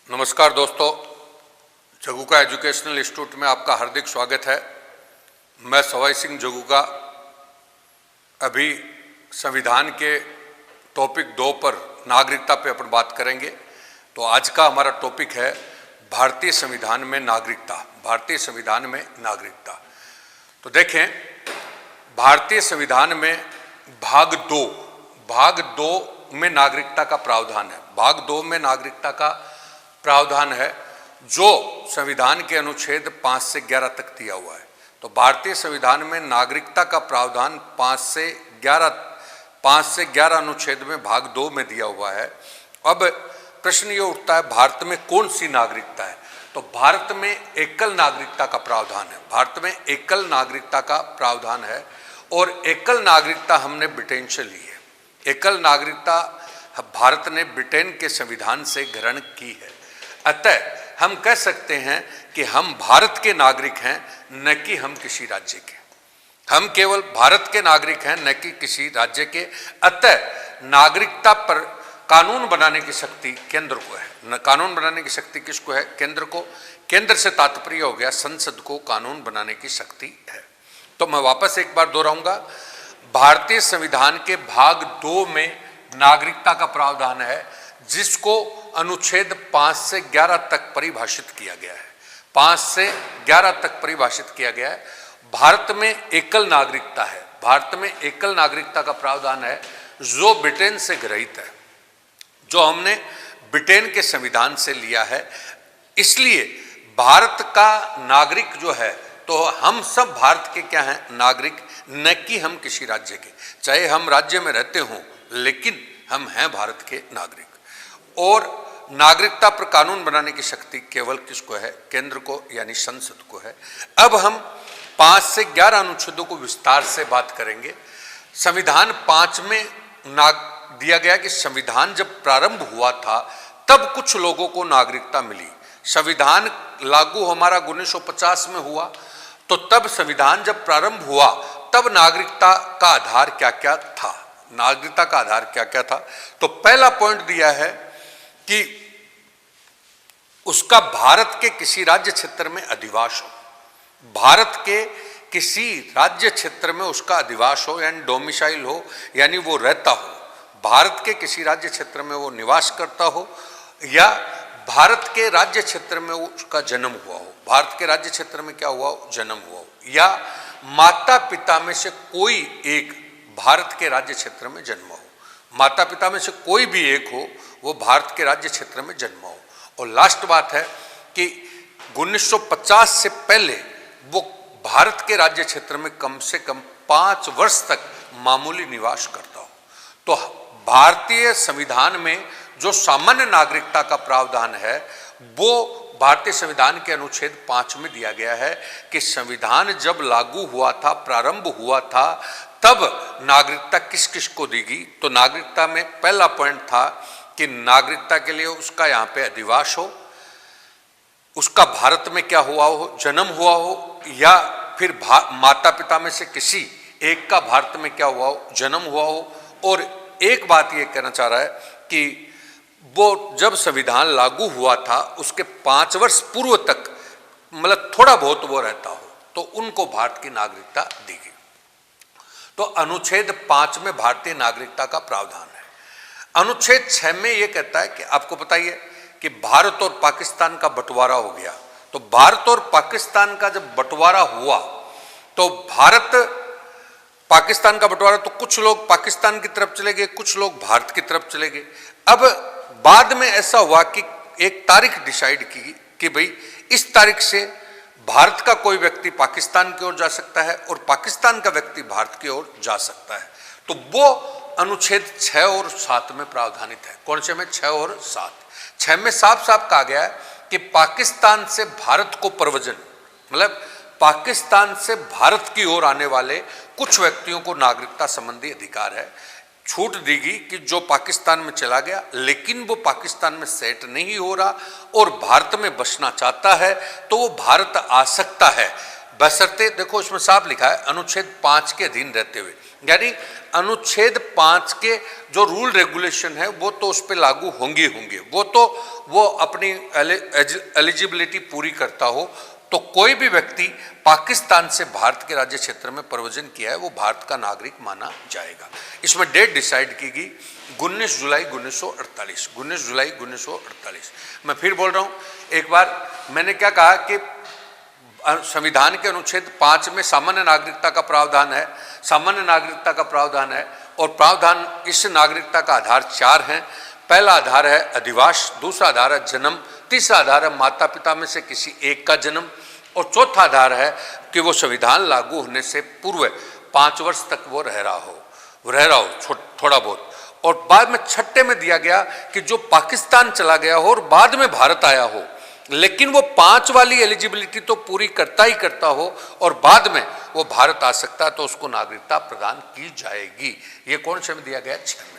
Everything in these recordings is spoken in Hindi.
नमस्कार दोस्तों, जगुका एजुकेशनल इंस्टीट्यूट में आपका हार्दिक स्वागत है। मैं सवाई सिंह जगुका। अभी संविधान के टॉपिक 2 पर नागरिकता पे अपन बात करेंगे। तो आज का हमारा टॉपिक है भारतीय संविधान में नागरिकता। भारतीय संविधान में नागरिकता। तो देखें, भारतीय संविधान में भाग 2 में नागरिकता का प्रावधान है। भाग 2 में नागरिकता का प्रावधान है जो संविधान के अनुच्छेद 5 से 11 तक दिया हुआ है। तो भारतीय संविधान में नागरिकता का प्रावधान 5 से 11 अनुच्छेद में भाग 2 में दिया हुआ है। अब प्रश्न ये उठता है, भारत में कौन सी नागरिकता है? तो भारत में एकल नागरिकता का प्रावधान है। भारत में एकल नागरिकता का प्रावधान है और एकल नागरिकता हमने ब्रिटेन से ली है। एकल नागरिकता भारत ने ब्रिटेन के संविधान से ग्रहण की है। अतः हम कह सकते हैं कि हम भारत के नागरिक हैं, न कि हम किसी राज्य के। हम केवल भारत के नागरिक हैं, न कि किसी राज्य के। अतः नागरिकता पर कानून बनाने की शक्ति केंद्र को है। कानून बनाने की शक्ति किसको है? केंद्र को। केंद्र से तात्पर्य हो गया संसद को कानून बनाने की शक्ति है। तो मैं वापस एक बार दोहराऊंगा, भारतीय संविधान के भाग 2 में नागरिकता का प्रावधान है, जिसको अनुच्छेद 5 से 11 तक परिभाषित किया गया है। 5 से 11 तक परिभाषित किया गया है। भारत में एकल नागरिकता है। भारत में एकल नागरिकता का प्रावधान है जो ब्रिटेन से ग्रहित है, जो हमने ब्रिटेन के संविधान से लिया है। इसलिए भारत का नागरिक जो है, तो हम सब भारत के क्या हैं? नागरिक, न कि हम किसी राज्य के। चाहे हम राज्य में रहते हों, लेकिन हम हैं भारत के नागरिक। और नागरिकता पर कानून बनाने की शक्ति केवल किसको है? केंद्र को, यानी संसद को है। अब हम 5 से 11 अनुच्छेदों को विस्तार से बात करेंगे। संविधान 5 में दिया गया कि संविधान जब प्रारंभ हुआ था तब कुछ लोगों को नागरिकता मिली। संविधान लागू हमारा 1950 में हुआ, तो तब संविधान जब प्रारंभ हुआ तब नागरिकता का आधार क्या क्या था? नागरिकता का आधार क्या क्या था? तो पहला पॉइंट दिया है कि उसका भारत के किसी राज्य क्षेत्र में अधिवास हो। भारत के किसी राज्य क्षेत्र में उसका अधिवास हो, यानी डोमिसाइल हो, यानी वो रहता हो। भारत के किसी राज्य क्षेत्र में वो निवास करता हो, या भारत के राज्य क्षेत्र में उसका जन्म हुआ हो। भारत के राज्य क्षेत्र में क्या हुआ हो? जन्म हुआ हो। या माता पिता में से कोई एक भारत के राज्य क्षेत्र में जन्मा हो। माता पिता में से कोई भी एक हो, वो भारत के राज्य क्षेत्र में जन्मा हो। और लास्ट बात है कि 1950 से पहले वो भारत के राज्य क्षेत्र में कम से कम 5 वर्ष तक मामूली निवास करता हो। तो भारतीय संविधान में जो सामान्य नागरिकता का प्रावधान है, वो भारतीय संविधान के अनुच्छेद 5 में दिया गया है कि संविधान जब लागू हुआ था, प्रारंभ हुआ था, तब नागरिकता किस किस को देगी। तो नागरिकता में पहला पॉइंट था कि नागरिकता के लिए उसका यहाँ पे अधिवास हो, उसका भारत में क्या हुआ हो? जन्म हुआ हो, या फिर माता पिता में से किसी एक का भारत में क्या हुआ हो? जन्म हुआ हो। और एक बात ये कहना चाह रहा है कि वो जब संविधान लागू हुआ था उसके 5 वर्ष पूर्व तक, मतलब थोड़ा बहुत वो रहता हो, तो उनको भारत की नागरिकता दी गई। तो अनुच्छेद 5 में भारतीय नागरिकता का प्रावधान है। अनुच्छेद 6 में यह कहता है कि आपको पता ही है कि भारत और पाकिस्तान का बंटवारा हो गया। तो भारत और पाकिस्तान का जब बंटवारा हुआ, तो भारत पाकिस्तान का बंटवारा, तो कुछ लोग पाकिस्तान की तरफ चले गए, कुछ लोग भारत की तरफ चले गए। अब बाद में ऐसा हुआ कि एक तारीख डिसाइड की कि भाई इस तारीख से भारत का कोई व्यक्ति पाकिस्तान की ओर जा सकता है और पाकिस्तान का व्यक्ति भारत की ओर जा सकता है। तो वो अनुच्छेद 6 और 7 में प्रावधानित है। कौन से में? 6 और 7। 6 में साफ साफ कहा गया है कि पाकिस्तान से भारत को प्रव्रजन, मतलब पाकिस्तान से भारत की ओर आने वाले कुछ व्यक्तियों को नागरिकता संबंधी अधिकार है। छूट देगी कि जो पाकिस्तान में चला गया लेकिन वो पाकिस्तान में सेट नहीं हो रहा और भारत में बसना चाहता है, तो वो भारत आ सकता है। बशर्ते, देखो इसमें साफ लिखा है अनुच्छेद 5 के अधीन रहते हुए, यानी अनुच्छेद 5 के जो रूल रेगुलेशन है वो तो उस पर लागू होंगे, वो अपनी एलिजिबिलिटी पूरी करता हो तो कोई भी व्यक्ति पाकिस्तान से भारत के राज्य क्षेत्र में प्रव्रजन किया है वो भारत का नागरिक माना जाएगा। इसमें डेट डिसाइड की गई 19 जुलाई 1948, 19 जुलाई 1948। मैं फिर बोल रहा हूँ एक बार, मैंने क्या कहा कि संविधान के अनुच्छेद 5 में सामान्य नागरिकता का प्रावधान है, सामान्य नागरिकता का प्रावधान है और प्रावधान इस नागरिकता का आधार 4 हैं। पहला आधार है अधिवास, दूसरा आधार है जन्म, तीसरा आधार है माता पिता में से किसी एक का जन्म और चौथा आधार है कि वो संविधान लागू होने से पूर्व 5 वर्ष तक वो रह रहा हो थोड़ा बहुत। और बाद में छठे में दिया गया कि जो पाकिस्तान चला गया हो और बाद में भारत आया हो, लेकिन वो 5 वाली एलिजिबिलिटी तो पूरी करता ही करता हो और बाद में वो भारत आ सकता है तो उसको नागरिकता प्रदान की जाएगी। ये कौन से में दिया गया? 6 में।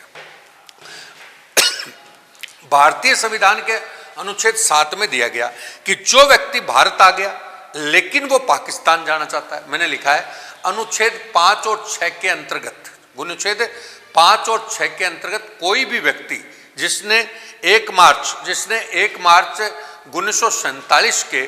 भारतीय संविधान के अनुच्छेद 7 में दिया गया कि जो व्यक्ति भारत आ गया लेकिन वो पाकिस्तान जाना चाहता है, मैंने लिखा है अनुच्छेद 5 और 6 के अंतर्गत, अनुच्छेद 5 और 6 के अंतर्गत कोई भी व्यक्ति जिसने 1 मार्च 1947 के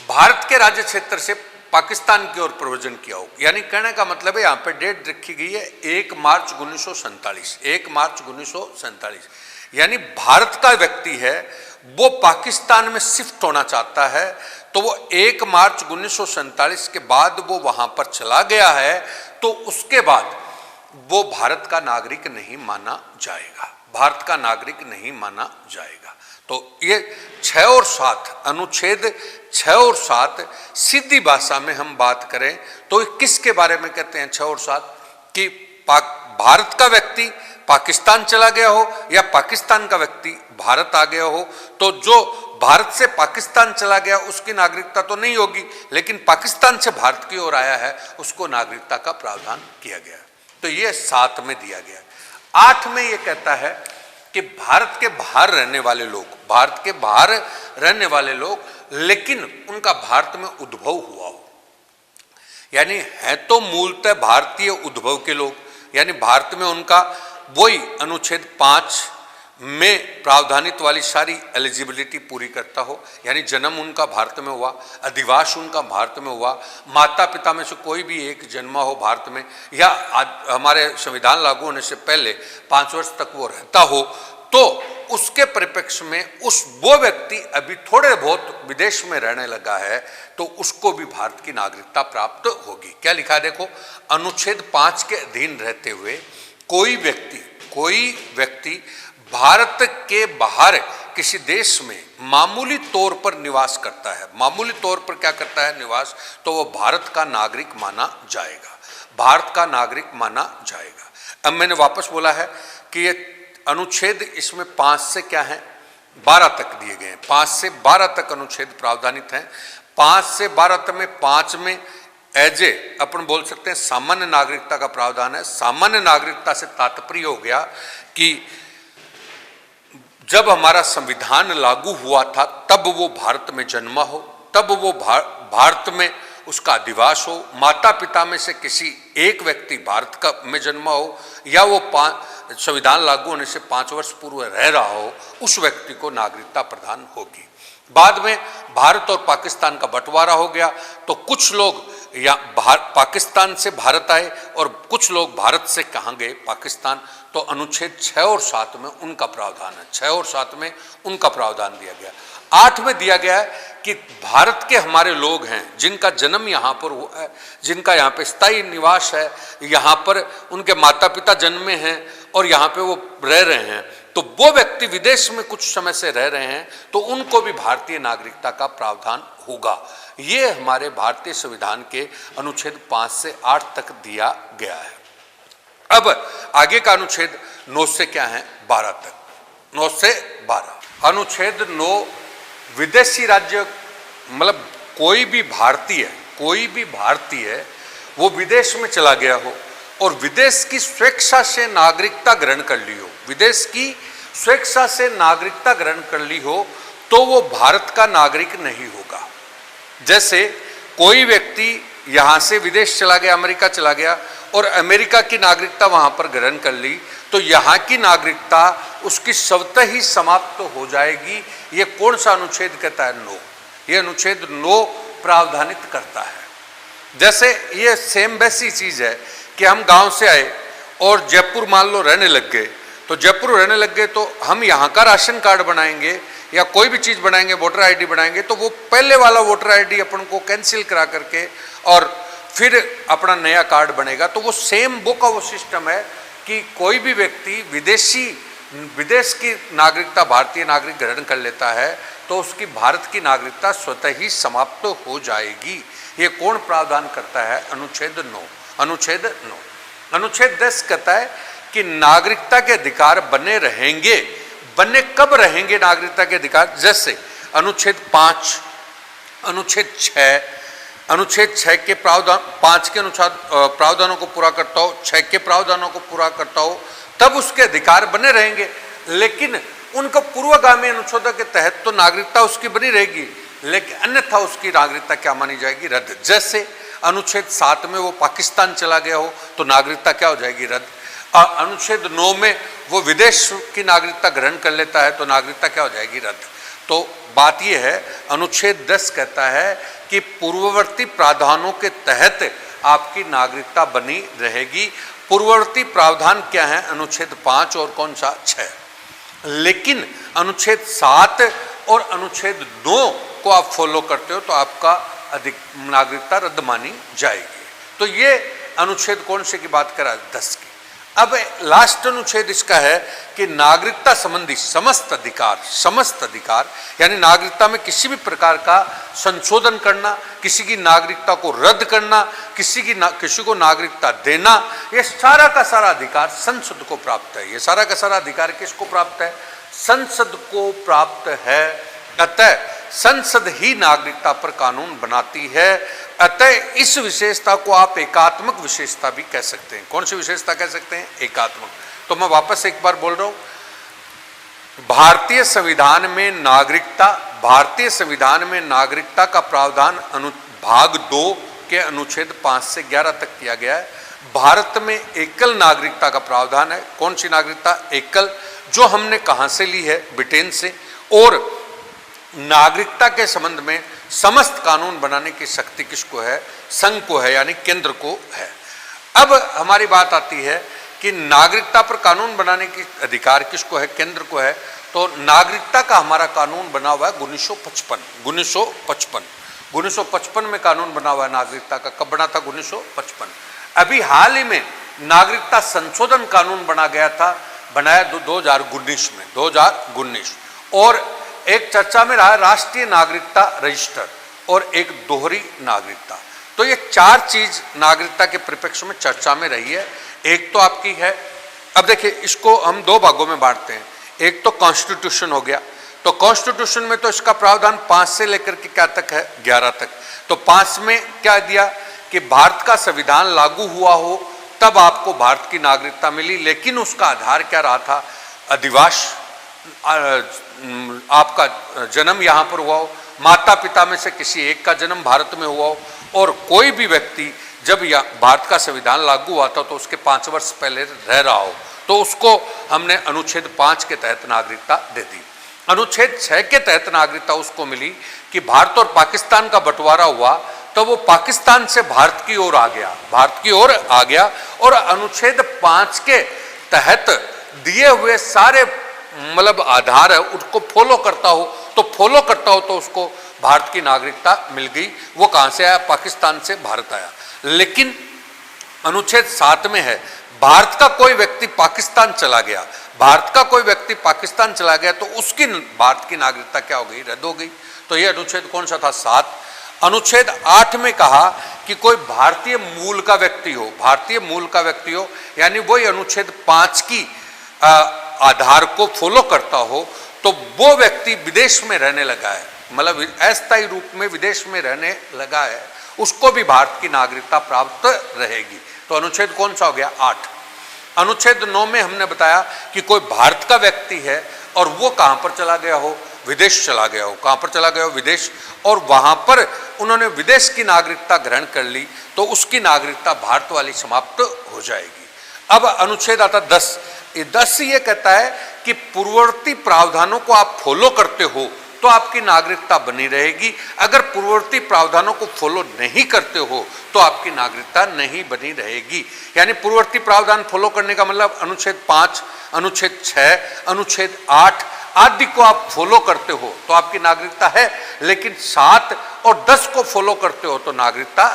भारत के राज्य क्षेत्र से पाकिस्तान की ओर प्रव्रजन किया हो, यानी कहने का मतलब है यहाँ पे डेट रखी गई है 1 मार्च 1947, 1 मार्च 1947, यानी भारत का व्यक्ति है वो पाकिस्तान में शिफ्ट होना चाहता है तो वो 1 मार्च 1947 के बाद वो वहां पर चला गया है तो उसके बाद वो भारत का नागरिक नहीं माना जाएगा, भारत का नागरिक नहीं माना जाएगा। तो ये 6 और 7, अनुच्छेद 6 और 7 सीधी भाषा में हम बात करें तो किसके बारे में कहते हैं 6 और 7 कि भारत का व्यक्ति पाकिस्तान चला गया हो या पाकिस्तान का व्यक्ति भारत आ गया हो तो जो भारत से पाकिस्तान चला गया उसकी नागरिकता तो नहीं होगी, लेकिन पाकिस्तान से भारत की ओर आया है उसको नागरिकता का प्रावधान किया गया। तो ये 7 में दिया गया। 8 में ये कहता है कि भारत के बाहर रहने वाले लोग, भारत के बाहर रहने वाले लोग लेकिन उनका भारत में उद्भव हुआ हो, यानी है तो मूलतः भारतीय उद्भव के लोग, यानी भारत में उनका वही अनुच्छेद 5 में प्रावधानित वाली सारी एलिजिबिलिटी पूरी करता हो, यानी जन्म उनका भारत में हुआ, अधिवास उनका भारत में हुआ, माता पिता में से कोई भी एक जन्मा हो भारत में, या हमारे संविधान लागू होने से पहले 5 वर्ष तक वो रहता हो, तो उसके परिप्रेक्ष्य में वो व्यक्ति अभी थोड़े बहुत विदेश में रहने लगा है तो उसको भी भारत की नागरिकता प्राप्त होगी। क्या लिखा है देखो, अनुच्छेद 5 के अधीन रहते हुए कोई व्यक्ति भारत के बाहर किसी देश में मामूली तौर पर निवास करता है, मामूली तौर पर क्या करता है निवास, तो वो भारत का नागरिक माना जाएगा, भारत का नागरिक माना जाएगा। अब मैंने वापस बोला है कि ये अनुच्छेद इसमें 5 से क्या है 12 तक दिए गए हैं, 5 से 12 तक अनुच्छेद प्रावधानित हैं। 5 से 12 तक में 5 में अपन बोल सकते हैं सामान्य नागरिकता का प्रावधान है। सामान्य नागरिकता से तात्पर्य हो गया कि जब हमारा संविधान लागू हुआ था तब वो भारत में जन्मा हो, तब वो भारत में उसका अधिवास हो, माता पिता में से किसी एक व्यक्ति भारत का में जन्मा हो, या वो संविधान लागू होने से 5 वर्ष पूर्व रह रहा हो, उस व्यक्ति को नागरिकता प्रदान होगी। बाद में भारत और पाकिस्तान का बंटवारा हो गया तो कुछ लोग या पाकिस्तान से भारत आए और कुछ लोग भारत से कहाँ गए पाकिस्तान, तो अनुच्छेद 6 और 7 में उनका प्रावधान है, 6 और 7 में उनका प्रावधान दिया गया। 8 में दिया गया है कि भारत के हमारे लोग हैं जिनका जन्म यहाँ पर हुआ है, जिनका यहाँ पे स्थायी निवास है, यहाँ पर उनके माता पिता जन्मे हैं और यहाँ पे वो रह रहे हैं, तो वो व्यक्ति विदेश में कुछ समय से रह रहे हैं तो उनको भी भारतीय नागरिकता का प्रावधान होगा। ये हमारे भारतीय संविधान के अनुच्छेद 5 से 8 तक दिया गया है। अब आगे का अनुच्छेद 9 से क्या है 12 तक, 9 से 12। अनुच्छेद 9 विदेशी राज्य, मतलब कोई भी भारतीय वो विदेश में चला गया हो और विदेश की स्वेच्छा से नागरिकता ग्रहण कर ली हो, विदेश की स्वेच्छा से नागरिकता ग्रहण कर ली हो तो वो भारत का नागरिक नहीं होगा। जैसे कोई व्यक्ति यहाँ से विदेश चला गया, अमेरिका चला गया और अमेरिका की नागरिकता वहाँ पर ग्रहण कर ली, तो यहाँ की नागरिकता उसकी स्वतः ही समाप्त तो हो जाएगी। ये कौन सा अनुच्छेद कहता है? 9। ये अनुच्छेद 9 प्रावधानित करता है। जैसे ये सेम वैसी चीज है कि हम गांव से आए और जयपुर मान लो रहने लग गए, तो जयपुर रहने लग गए तो हम यहाँ का राशन कार्ड बनाएंगे या कोई भी चीज बनाएंगे, वोटर आईडी बनाएंगे, तो वो पहले वाला वोटर आईडी अपन को कैंसिल करा करके और फिर अपना नया कार्ड बनेगा। तो वो सेम वो का वो सिस्टम है कि कोई भी व्यक्ति विदेश की नागरिकता भारतीय नागरिक ग्रहण कर लेता है तो उसकी भारत की नागरिकता स्वतः ही समाप्त हो जाएगी। ये कौन प्रावधान करता है? अनुच्छेद 9। अनुच्छेद 9। अनुच्छेद 10 कहता है कि नागरिकता के अधिकार बने रहेंगे। बने कब रहेंगे नागरिकता के अधिकार? जैसे अनुच्छेद 5, अनुच्छेद 6, अनुच्छेद 6 के प्रावधान 5 के अनुसार प्रावधानों को पूरा करता हो, 6 के प्रावधानों को पूरा करता हो, तब उसके अधिकार बने रहेंगे। लेकिन उनको पूर्वगामी अनुच्छेदों के तहत तो नागरिकता उसकी बनी रहेगी, लेकिन अन्यथा उसकी नागरिकता क्या मानी जाएगी? रद्द। जैसे अनुच्छेद 7 में वो पाकिस्तान चला गया हो तो नागरिकता क्या हो जाएगी? रद्द। अनुच्छेद 9 में वो विदेश की नागरिकता ग्रहण कर लेता है तो नागरिकता क्या हो जाएगी? रद्द। तो बात ये है, अनुच्छेद 10 कहता है कि पूर्ववर्ती प्रावधानों के तहत आपकी नागरिकता बनी रहेगी। पूर्ववर्ती प्रावधान क्या है? अनुच्छेद 5 और कौन सा? 6। लेकिन अनुच्छेद 7 और अनुच्छेद 9 को आप फॉलो करते हो तो आपका अधिक नागरिकता रद्द मानी जाएगी। तो ये अनुच्छेद कौन से की बात करा? 10 की। अब लास्ट अनुच्छेद इसका है कि नागरिकता संबंधी समस्त अधिकार यानी नागरिकता में किसी भी प्रकार का संशोधन करना, किसी की नागरिकता को रद्द करना, किसी को नागरिकता देना, ये सारा का सारा अधिकार संसद को प्राप्त है। ये सारा का सारा अधिकार किसको प्राप्त है? संसद को प्राप्त है। अतः संसद ही नागरिकता पर कानून बनाती है। अतः इस विशेषता को आप एकात्मक विशेषता भी कह सकते हैं। कौन सी विशेषता कह सकते हैं? एकात्मक। तो मैं वापस एक बार बोल रहा हूं, भारतीय संविधान में नागरिकता का प्रावधान भाग 2 के अनुच्छेद 5 से 11 तक किया गया है। भारत में एकल नागरिकता का प्रावधान है। कौन सी नागरिकता? एकल, जो हमने कहां से ली है? ब्रिटेन से। और नागरिकता के संबंध में समस्त कानून बनाने की शक्ति किसको है? संघ को है, यानी केंद्र को है। अब हमारी बात आती है कि नागरिकता पर कानून बनाने की अधिकार किसको है? केंद्र को है। तो नागरिकता का हमारा कानून बना हुआ है 1955 में कानून बना हुआ है नागरिकता का। कब बना था? 1955। अभी हाल ही में नागरिकता संशोधन कानून बनाया 2019 में, 2019। और एक चर्चा में रहा राष्ट्रीय नागरिकता रजिस्टर और एक दोहरी नागरिकता। तो ये 4 चीज नागरिकता के परिप्रेक्ष्य में चर्चा में रही है। एक तो आपकी है, अब देखिए इसको हम 2 भागों में बांटते हैं। एक तो कॉन्स्टिट्यूशन हो गया, तो कॉन्स्टिट्यूशन में तो इसका प्रावधान 5 से लेकर के क्या तक है? 11 तक। तो 5 में क्या दिया कि भारत का संविधान लागू हुआ हो तब आपको भारत की नागरिकता मिली, लेकिन उसका आधार क्या रहा था? अधिवास, आपका जन्म यहाँ पर हुआ हो, माता पिता में से किसी एक का जन्म भारत में हुआ हो, और कोई भी व्यक्ति जब भारत का संविधान लागू हुआ था तो उसके 5 वर्ष पहले रह रहा हो, तो उसको हमने अनुच्छेद 5 के तहत नागरिकता दे दी। अनुच्छेद 6 के तहत नागरिकता उसको मिली कि भारत और पाकिस्तान का बंटवारा हुआ तो वो पाकिस्तान से भारत की ओर आ गया, और अनुच्छेद 5 के तहत दिए हुए सारे मतलब आधार है उसको फॉलो करता हो तो उसको भारत की नागरिकता मिल गई। वो कहां से आया? पाकिस्तान से भारत आया। लेकिन अनुच्छेद 7 में है भारत का कोई व्यक्ति पाकिस्तान चला गया तो उसकी भारत की नागरिकता क्या हो गई? रद्द हो गई। तो यह अनुच्छेद कौन सा था? 7। अनुच्छेद 8 में कहा कि कोई भारतीय मूल का व्यक्ति हो, यानी वही अनुच्छेद 5 की आधार को फॉलो करता हो, तो वो व्यक्ति विदेश में रहने लगा है, मतलब अस्थायी रूप में विदेश में रहने लगा है, उसको भी भारत की नागरिकता प्राप्त रहेगी। तो अनुच्छेद कौन सा हो गया? 8। अनुच्छेद 9 में हमने बताया कि कोई भारत का व्यक्ति है और वो कहां पर चला गया हो? विदेश चला गया हो। कहां पर चला गया हो? विदेश। और वहां पर उन्होंने विदेश की नागरिकता ग्रहण कर ली तो उसकी नागरिकता भारत वाली समाप्त हो जाएगी। अब अनुच्छेद आता 10। ये 10 ये कहता है कि पूर्ववर्ती प्रावधानों को आप फॉलो करते हो तो आपकी नागरिकता बनी रहेगी, अगर पूर्ववर्ती प्रावधानों को फॉलो नहीं करते हो तो आपकी नागरिकता नहीं बनी रहेगी। यानी पूर्ववर्ती प्रावधान फॉलो करने का मतलब अनुच्छेद 5, अनुच्छेद 6, अनुच्छेद 8 आदि को आप फॉलो करते हो तो आपकी नागरिकता है, लेकिन 7 और 10 को फॉलो करते हो तो नागरिकता,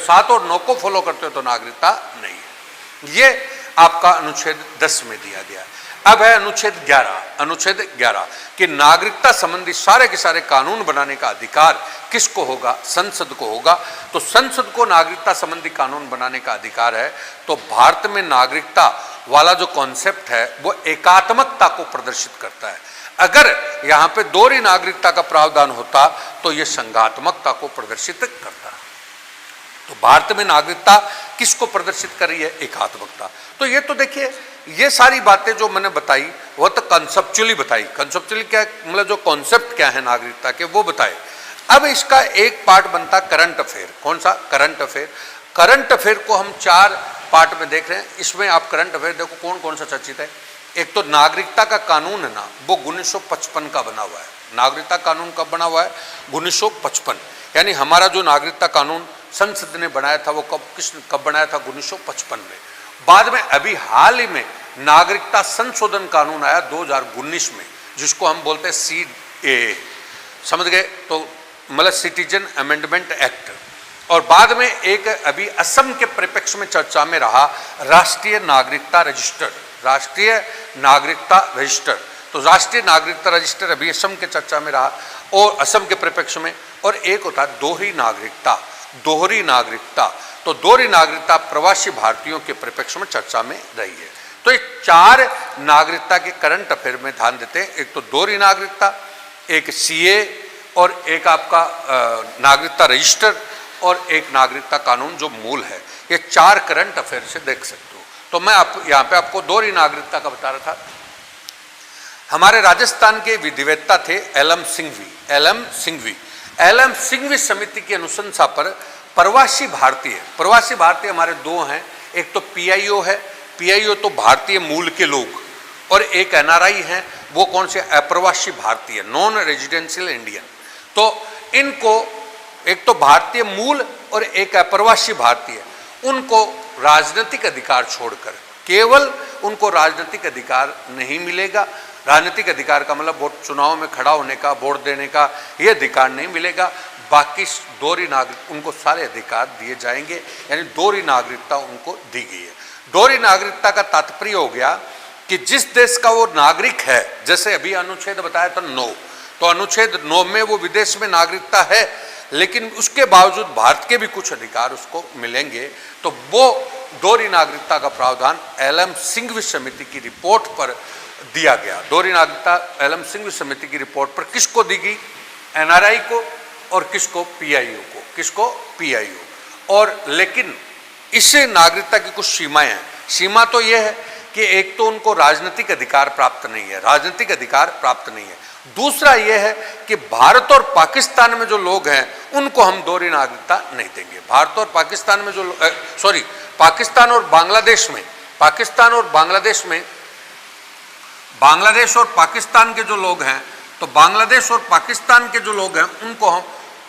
7 और 9 को फॉलो करते हो तो नागरिकता नहीं है। ये आपका अनुच्छेद 10 में दिया गया है। अब है अनुच्छेद 11। अनुच्छेद 11 कि नागरिकता संबंधी सारे के सारे कानून बनाने का अधिकार किसको होगा? संसद को होगा। तो संसद को नागरिकता संबंधी कानून बनाने का अधिकार है। तो भारत में नागरिकता वाला जो कॉन्सेप्ट है वो एकात्मकता को प्रदर्शित करता है। अगर यहाँ पे दोहरी नागरिकता का प्रावधान होता तो ये संघात्मकता को प्रदर्शित करता है। तो भारत में नागरिकता किसको प्रदर्शित कर रही है? एकात्मकता। तो ये तो देखिए, ये सारी बातें जो मैंने बताई वो तो कंसेप्चुअली बताई। कंसेप्चुअली क्या मतलब जो कॉन्सेप्ट क्या है नागरिकता के वो बताए। अब इसका एक पार्ट बनता करंट अफेयर। कौन सा? Current affair. करंट अफेयर को हम 4 पार्ट में देख रहे हैं। इसमें आप करंट अफेयर देखो कौन कौन सा चर्चित है। एक तो नागरिकता का कानून है ना, वो 1955 का बना हुआ है। नागरिकता कानून कब बना हुआ है? 1955। यानी हमारा जो नागरिकता कानून संसद ने बनाया था वो कब बनाया था? 1955 में। बाद में अभी हाल ही में नागरिकता संशोधन कानून आया 2019 में, जिसको हम बोलते हैं CAA, समझ गए? तो मतलब सिटीजन अमेंडमेंट एक्ट। और बाद में एक अभी असम के परिप्रेक्ष्य में चर्चा में रहा राष्ट्रीय नागरिकता रजिस्टर। राष्ट्रीय नागरिकता रजिस्टर, तो राष्ट्रीय नागरिकता रजिस्टर अभी असम के चर्चा में रहा और असम के परिप्रेक्ष्य में। और एक होता है दोहरी नागरिकता। दोहरी नागरिकता, तो दोहरी नागरिकता प्रवासी भारतीयों के परिप्रेक्ष्य में चर्चा में रही है। तो ये 4 नागरिकता के करंट अफेयर में ध्यान देते हैं। एक तो दोहरी नागरिकता, एक CA और एक आपका नागरिकता रजिस्टर और एक नागरिकता कानून जो मूल है। ये 4 करंट अफेयर से देख सकते हो। तो मैं यहाँ पे आपको दोहरी नागरिकता का बता रहा था। हमारे राजस्थान के विधिवेत्ता थे LM सिंघवी। LM सिंघवी समिति की अनुशंसा पर प्रवासी भारतीय हमारे 2 हैं। एक तो PIO है, PIO तो भारतीय मूल के लोग, और एक NRI हैं, वो कौन से? अप्रवासी भारतीय, नॉन रेजिडेंशियल इंडियन। तो इनको एक तो भारतीय मूल और एक अप्रवासी भारतीय, उनको राजनीतिक अधिकार छोड़कर, केवल उनको राजनीतिक अधिकार नहीं मिलेगा। राजनीतिक अधिकार का मतलब वोट, चुनाव में खड़ा होने का, वोट देने का, ये अधिकार नहीं मिलेगा। बाकी दोहरी नागरिक उनको सारे अधिकार दिए जाएंगे। यानी दोहरी नागरिकता उनको दी गई है। दोहरी नागरिकता का तात्पर्य हो गया कि जिस देश का वो नागरिक है, जैसे अभी अनुच्छेद बताया था 9, तो अनुच्छेद 9 में वो विदेश में नागरिकता है, लेकिन उसके बावजूद भारत के भी कुछ अधिकार उसको मिलेंगे। तो वो दोहरी नागरिकता का प्रावधान LM सिंघवी समिति की रिपोर्ट पर दिया गया। दोहरी नागरिकता LM सिंघवी समिति की रिपोर्ट पर किसको दी गई? NRI को और किसको? PIO को। किसको? PIO। और लेकिन इससे नागरिकता की कुछ सीमाएं हैं। सीमा तो यह है कि एक तो उनको राजनीतिक अधिकार प्राप्त नहीं है, राजनीतिक अधिकार प्राप्त नहीं है। दूसरा यह है कि भारत और पाकिस्तान में जो लोग हैं उनको हम दोहरी नागरिकता नहीं देंगे। भारत और पाकिस्तान में जो पाकिस्तान और बांग्लादेश में, बांग्लादेश और पाकिस्तान के जो लोग हैं, तो बांग्लादेश और पाकिस्तान के जो लोग हैं उनको हम,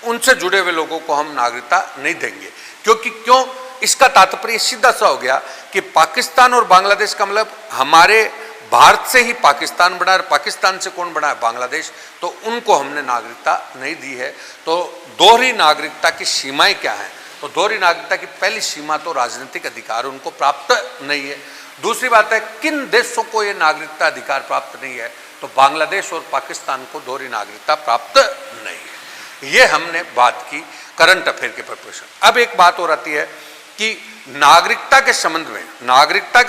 उनसे जुड़े हुए लोगों को हम नागरिकता नहीं देंगे। क्यों? इसका तात्पर्य सीधा सा हो गया कि पाकिस्तान और बांग्लादेश का मतलब हमारे भारत से ही पाकिस्तान बना है, पाकिस्तान से कौन बना है? बांग्लादेश। तो उनको हमने नागरिकता नहीं दी है। तो दोहरी नागरिकता की सीमाएं क्या हैं? तो दोहरी नागरिकता की पहली सीमा तो राजनीतिक अधिकार उनको प्राप्त नहीं है। दूसरी बात है, किन देशों को ये नागरिकता अधिकार प्राप्त नहीं है? तो बांग्लादेश और पाकिस्तान को दोहरी नागरिकता प्राप्त नहीं है। ये हमने बात की करंट अफेयर के प्रिपरेशन। अब एक बात और आती है कि नागरिकता के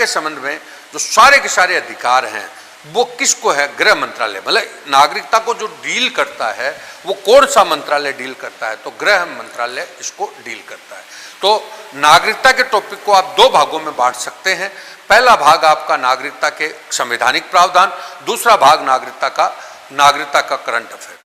संबंध में जो सारे के सारे अधिकार हैं वो किसको है? गृह मंत्रालय। मतलब नागरिकता को जो डील करता है वो कौन सा मंत्रालय डील करता है? तो गृह मंत्रालय इसको डील करता है। तो नागरिकता के टॉपिक को आप 2 भागों में बांट सकते हैं। पहला भाग आपका नागरिकता के संवैधानिक प्रावधान, दूसरा भाग नागरिकता का करंट अफेयर।